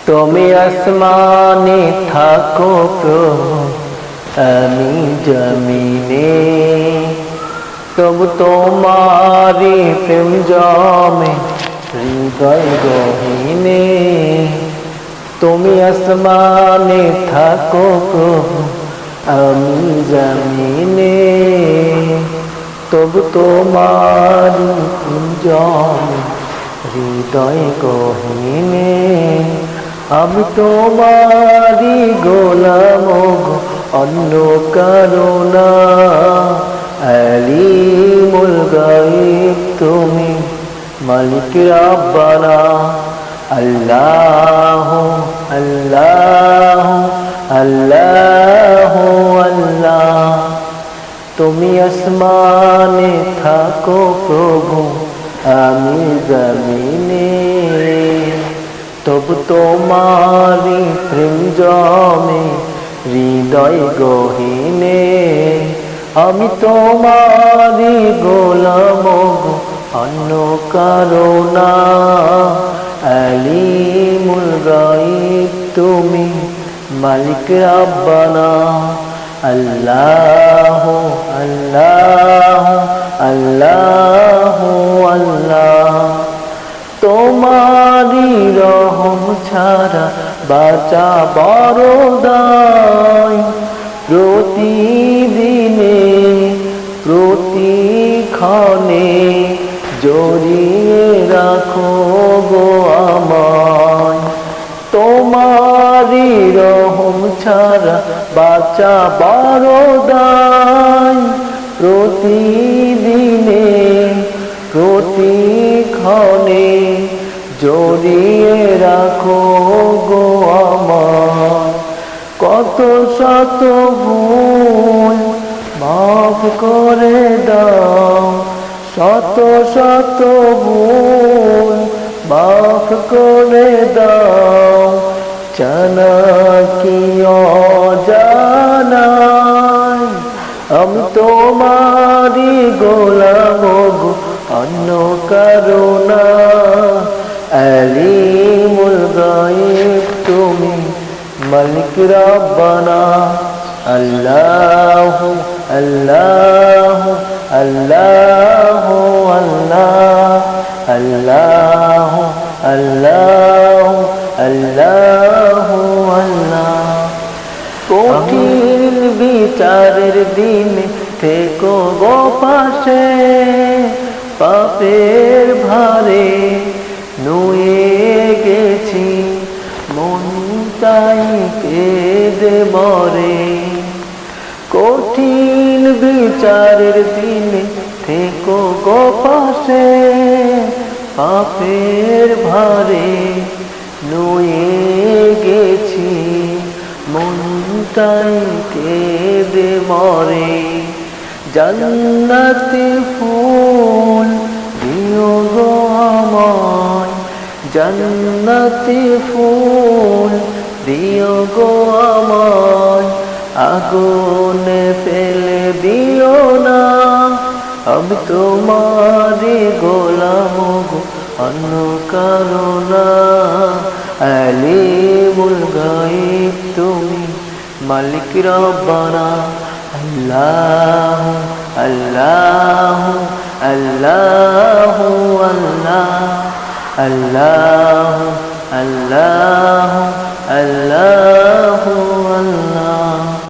তুমি আসমানে থাকো প্রভু, আমি জমিনে, তবু তোমারি প্রেম জমে হৃদয় গহীনে। তুমি আসমানে থাকো প্রভু, আমি জমিনে, তবু তোমারি প্রেম জমে হৃদয় গহীনে। আমি তোমারি গোলাম গো, অন্য কারো না। আলিমুল গায়ব তুমি, মালিক রাব্বানা। আল্লাহু আল্লাহু আল্লাহু আল্লাহ। তুমি আসমানে থাকো প্রভু, আমি জমিনে, তবু তোমারি প্রেম জমে হৃদয় গহীনে। আমি তোমারি গোলাম গো, অন্য কারো না। আলিমুল গায়ব তুমি, মালিক রাব্বানা। আল্লাহু আল্লাহু আল্লাহু আল্লাহ। তোমারি রহম ছাড়া বাঁচা বড় দায়। প্রতিদিনে প্রতিক্ষণে জড়িয়ে রাখো গো আমায়। তোমারি রহম ছাড়া বাঁচা বড় দায়। প্রতিদিনে প্রতিক্ষণে জড়িয়ে রাখো গো আমায়। কত শত ভুল মাফ করে দাও, শত শত ভুল মাফ করে দাও। জানা কি অজানায় আমি তোমারি গোলাম গো, অন্য কারো না। আলিমুল গায়ব তুমি, মালিক রাব্বানা। আল্লাহু আল্লাহু আল্লাহু আল্লাহ। আল্লাহু আল্লাহু আল্লাহু আল্লাহ। কঠিন বিচারের দিনে থেকো গো পাশে, পাপের ভারে নুয়ে গেছি মনটাই কেঁদে মরে। কঠিন বিচারের দিনে থেকো গো পাশে, পাপের ভারে নুয়ে গেছি মনটাই কেঁদে মরে। জান্নাতি ফুল দিও গো আমায়, জান্নাতি ফুল দিও গো আমায়। আগুনে ফেলে দিও না, আমি তোমারি গোলাম গো, অন্য কারো না। আলিমুল গায়ব তুমি, মালিক রাব্বানা। আল্লাহু আল্লাহু আল্লাহু আল্লাহ। আল্লাহু আল্লাহু আল্লাহ।